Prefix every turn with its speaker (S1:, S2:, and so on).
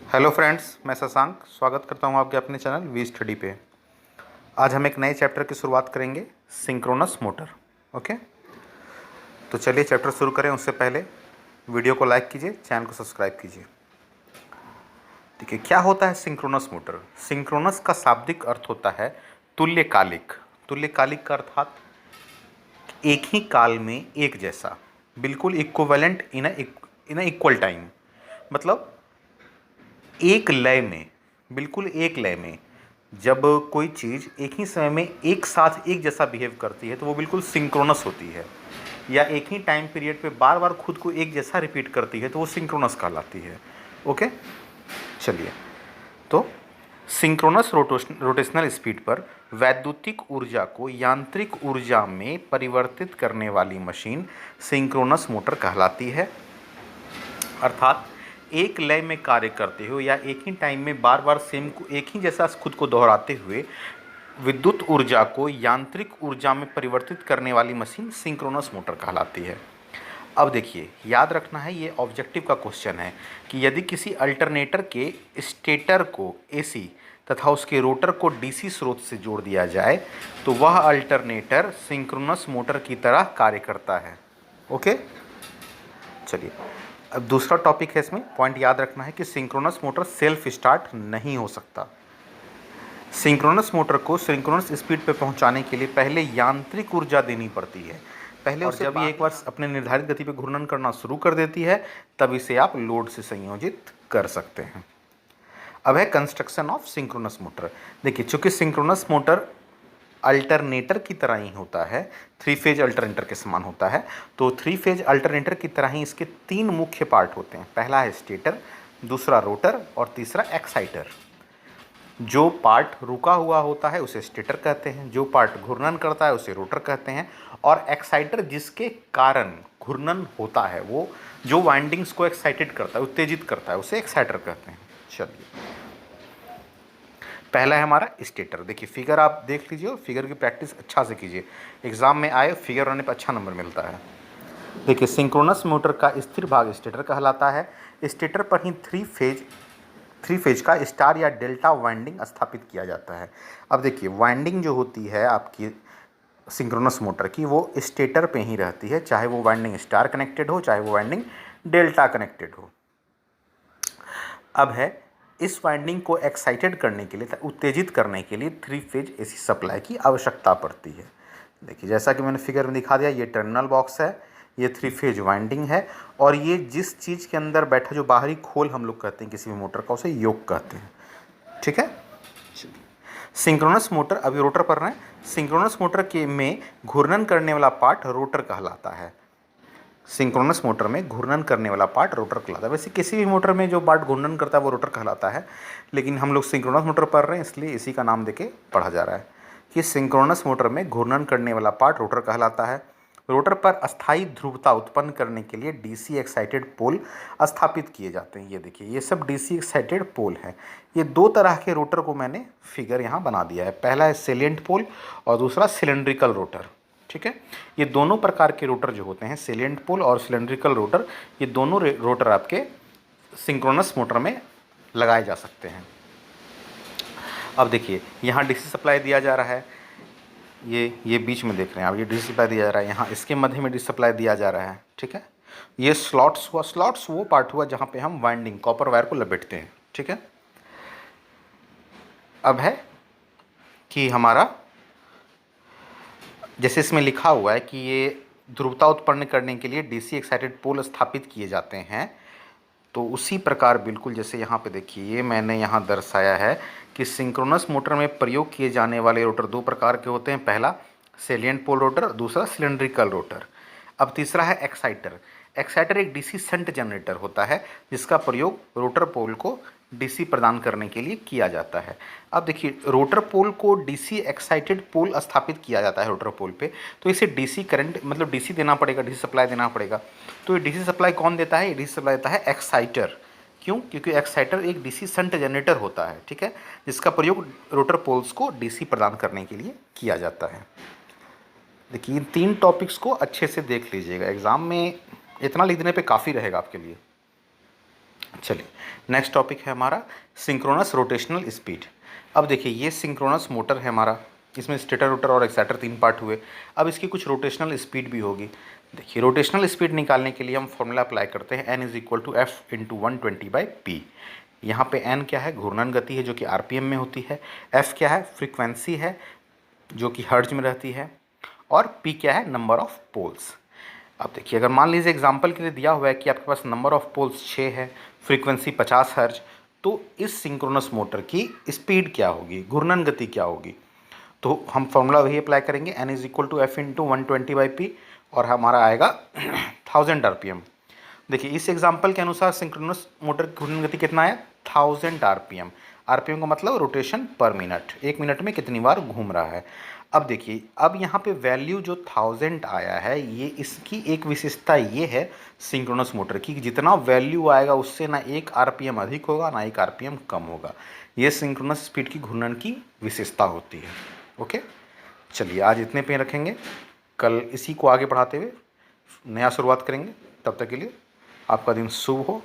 S1: Hello friends, मैं शशांक स्वागत करता हूं आपके अपने चैनल वी स्टडी पे। आज हम एक नए चैप्टर की शुरुआत करेंगे, सिंक्रोनस मोटर। ओके, तो चलिए चैप्टर शुरू करें। उससे पहले वीडियो को लाइक कीजिए, चैनल को सब्सक्राइब कीजिए। देखिए, क्या होता है सिंक्रोनस मोटर। सिंक्रोनस का शाब्दिक अर्थ होता है तुल्यकालिक। तुल्यकालिक का अर्थात एक ही काल में एक जैसा, बिल्कुल इक्विवेलेंट इन इक्वल टाइम। मतलब एक लय में, बिल्कुल एक लय में जब कोई चीज़ एक ही समय में एक साथ एक जैसा बिहेव करती है तो वो बिल्कुल सिंक्रोनस होती है। या एक ही टाइम पीरियड पे बार बार खुद को एक जैसा रिपीट करती है तो वो सिंक्रोनस कहलाती है। ओके, चलिए। तो सिंक्रोनस रोटेशनल स्पीड पर वैद्युतिक ऊर्जा को यांत्रिक ऊर्जा में परिवर्तित करने वाली मशीन सिंक्रोनस मोटर कहलाती है। अर्थात एक लय में कार्य करते हुए या एक ही टाइम में बार बार सेम को एक ही जैसा खुद को दोहराते हुए विद्युत ऊर्जा को यांत्रिक ऊर्जा में परिवर्तित करने वाली मशीन सिंक्रोनस मोटर कहलाती है। अब देखिए, याद रखना है, ये ऑब्जेक्टिव का क्वेश्चन है कि यदि किसी अल्टरनेटर के स्टेटर को एसी तथा उसके रोटर को डीसी स्रोत से जोड़ दिया जाए तो वह अल्टरनेटर सिंक्रोनस मोटर की तरह कार्य करता है। ओके, चलिए। अब दूसरा टॉपिक है, इसमें पॉइंट याद रखना है कि सिंक्रोनस मोटर सेल्फ स्टार्ट नहीं हो सकता। सिंक्रोनस मोटर को सिंक्रोनस स्पीड पे पहुंचाने के लिए पहले यांत्रिक ऊर्जा देनी पड़ती है। पहले और जब ये एक बार अपने निर्धारित गति पे घूर्णन करना शुरू कर देती है तब इसे आप लोड से संयोजित कर सकते हैं। अब है कंस्ट्रक्शन ऑफ सिंक्रोनस मोटर। देखिए, चूंकि सिंक्रोनस मोटर अल्टरनेटर की तरह ही होता है, थ्री फेज अल्टरनेटर के समान होता है, तो थ्री फेज अल्टरनेटर की तरह ही इसके तीन मुख्य पार्ट होते हैं। पहला है स्टेटर, दूसरा रोटर और तीसरा एक्साइटर। जो पार्ट रुका हुआ होता है उसे स्टेटर कहते हैं, जो पार्ट घूर्णन करता है उसे रोटर कहते हैं, और एक्साइटर जिसके कारण घूर्णन होता है, वो जो वाइंडिंग्स को एक्साइटेड करता है, उत्तेजित करता है, उसे एक्साइटर कहते हैं। चलिए, पहला है हमारा स्टेटर। देखिए, फिगर आप देख लीजिए और फिगर की प्रैक्टिस अच्छा से कीजिए। एग्जाम में आए फिगर बनाने पर अच्छा नंबर मिलता है। देखिए, सिंक्रोनस मोटर का स्थिर भाग स्टेटर कहलाता है। स्टेटर पर ही थ्री फेज का स्टार या डेल्टा वाइंडिंग स्थापित किया जाता है। अब देखिए, वाइंडिंग जो होती है आपकी सिंक्रोनस मोटर की, वो स्टेटर पे ही रहती है, चाहे वो वाइंडिंग स्टार कनेक्टेड हो चाहे वो वाइंडिंग डेल्टा कनेक्टेड हो। अब है, इस वाइंडिंग को एक्साइटेड करने के लिए, उत्तेजित करने के लिए थ्री फेज एसी सप्लाई की आवश्यकता पड़ती है। देखिए, जैसा कि मैंने फिगर में दिखा दिया, ये टर्मिनल बॉक्स है, ये थ्री फेज वाइंडिंग है, और ये जिस चीज़ के अंदर बैठा जो बाहरी खोल हम लोग कहते हैं किसी भी मोटर का, उसे योक कहते हैं। ठीक है। सिंक्रोनस मोटर, अभी रोटर पर रहे हैं। सिंक्रोनस मोटर के में घूर्णन करने वाला पार्ट रोटर कहलाता है। सिंक्रोनस मोटर में घूर्णन करने वाला पार्ट रोटर कहलाता है। वैसे किसी भी मोटर में जो पार्ट घूर्णन करता है वो रोटर कहलाता है, लेकिन हम लोग सिंक्रोनस मोटर पढ़ रहे हैं इसलिए इसी का नाम देके पढ़ा जा रहा है कि सिंक्रोनस मोटर में घूर्णन करने वाला पार्ट रोटर कहलाता है। रोटर पर अस्थायी ध्रुवता उत्पन्न करने के लिए डीसी एक्साइटेड पोल स्थापित किए जाते हैं। ये देखिए, ये सब डीसी एक्साइटेड पोल है। ये दो तरह के रोटर को मैंने फिगर यहाँ बना दिया है। पहला है सेलिएंट पोल और दूसरा सिलेंड्रिकल रोटर। ठीक है, ये दोनों प्रकार के रोटर जो होते हैं, सेलिएंट पोल और सिलेंड्रिकल रोटर, ये दोनों रोटर आपके सिंक्रोनस मोटर में लगाए जा सकते हैं। अब देखिए, यहाँ डीसी सप्लाई दिया जा रहा है, ये बीच में देख रहे हैं आप, ये डीसी सप्लाई दिया जा रहा है, यहाँ इसके मध्य में डीसी सप्लाई दिया जा रहा है। ठीक है, ये स्लॉट्स हुआ, स्लॉट्स वो पार्ट हुआ जहाँ पे हम वाइंडिंग कॉपर वायर को लपेटते हैं। ठीक है, अब है कि हमारा, जैसे इसमें लिखा हुआ है कि ये ध्रुवता उत्पन्न करने के लिए डीसी एक्साइटेड पोल स्थापित किए जाते हैं, तो उसी प्रकार बिल्कुल जैसे यहाँ पे देखिए, ये मैंने यहाँ दर्शाया है कि सिंक्रोनस मोटर में प्रयोग किए जाने वाले रोटर दो प्रकार के होते हैं। पहला सेलिएंट पोल रोटर, दूसरा सिलेंड्रिकल रोटर। अब तीसरा है एक्साइटर। एक्साइटर एक डीसी शंट जनरेटर होता है जिसका प्रयोग रोटर पोल को डीसी प्रदान करने के लिए किया जाता है। अब देखिए, रोटर पोल को डीसी एक्साइटेड पोल स्थापित किया जाता है रोटर पोल पे, तो इसे डीसी करंट मतलब डीसी देना पड़ेगा, डीसी सप्लाई देना पड़ेगा। तो ये डीसी सप्लाई कौन देता है? ये डीसी सप्लाई देता है एक्साइटर। क्यों? क्योंकि एक्साइटर एक डीसी शंट जनरेटर होता है, ठीक है, जिसका प्रयोग रोटर पोल्स को डीसी प्रदान करने के लिए किया जाता है। देखिए, इन तीन टॉपिक्स को अच्छे से देख लीजिएगा, एग्जाम में इतना लिख देने पे काफ़ी रहेगा आपके लिए। चलिए नेक्स्ट टॉपिक है हमारा सिंक्रोनस रोटेशनल स्पीड। अब देखिए ये सिंक्रोनस मोटर है हमारा, इसमें स्टेटर रोटर और एक्साइटर 3 पार्ट हुए। अब इसकी कुछ रोटेशनल स्पीड भी होगी। देखिए रोटेशनल स्पीड निकालने के लिए हम फॉर्मूला अप्लाई करते हैं, n = f × 120/p। यहाँ पे n क्या है, घूर्णन गति है जो कि rpm में होती है, f क्या है, फ्रीक्वेंसी है जो कि हर्ट्ज में रहती है, और p क्या है, नंबर ऑफ पोल्स। अब देखिए अगर मान लीजिए एग्जांपल के लिए दिया हुआ है कि आपके पास नंबर ऑफ पोल्स 6 है, फ्रीक्वेंसी 50 हर्ट्ज, तो इस सिंक्रोनस मोटर की स्पीड क्या होगी, घूर्णन गति क्या होगी। तो हम फॉर्मूला वही अप्लाई करेंगे, n = f × 120/p, और हमारा आएगा 1000 rpm। देखिए इस एग्जांपल के अनुसार सिंक्रोनस मोटर की घूर्णन गति कितना है, 1000 rpm। rpm का मतलब रोटेशन पर मिनट, 1 मिनट में कितनी बार घूम रहा है। अब देखिए अब यहाँ पे वैल्यू जो 1000 आया है, ये इसकी एक विशेषता ये है सिंक्रोनस मोटर की, जितना वैल्यू आएगा उससे ना एक आरपीएम अधिक होगा ना एक आरपीएम कम होगा। ये सिंक्रोनस स्पीड की घूर्णन की विशेषता होती है। ओके, चलिए आज इतने पे रखेंगे, कल इसी को आगे बढ़ाते हुए नया शुरुआत करेंगे। तब तक के लिए आपका दिन शुभ हो।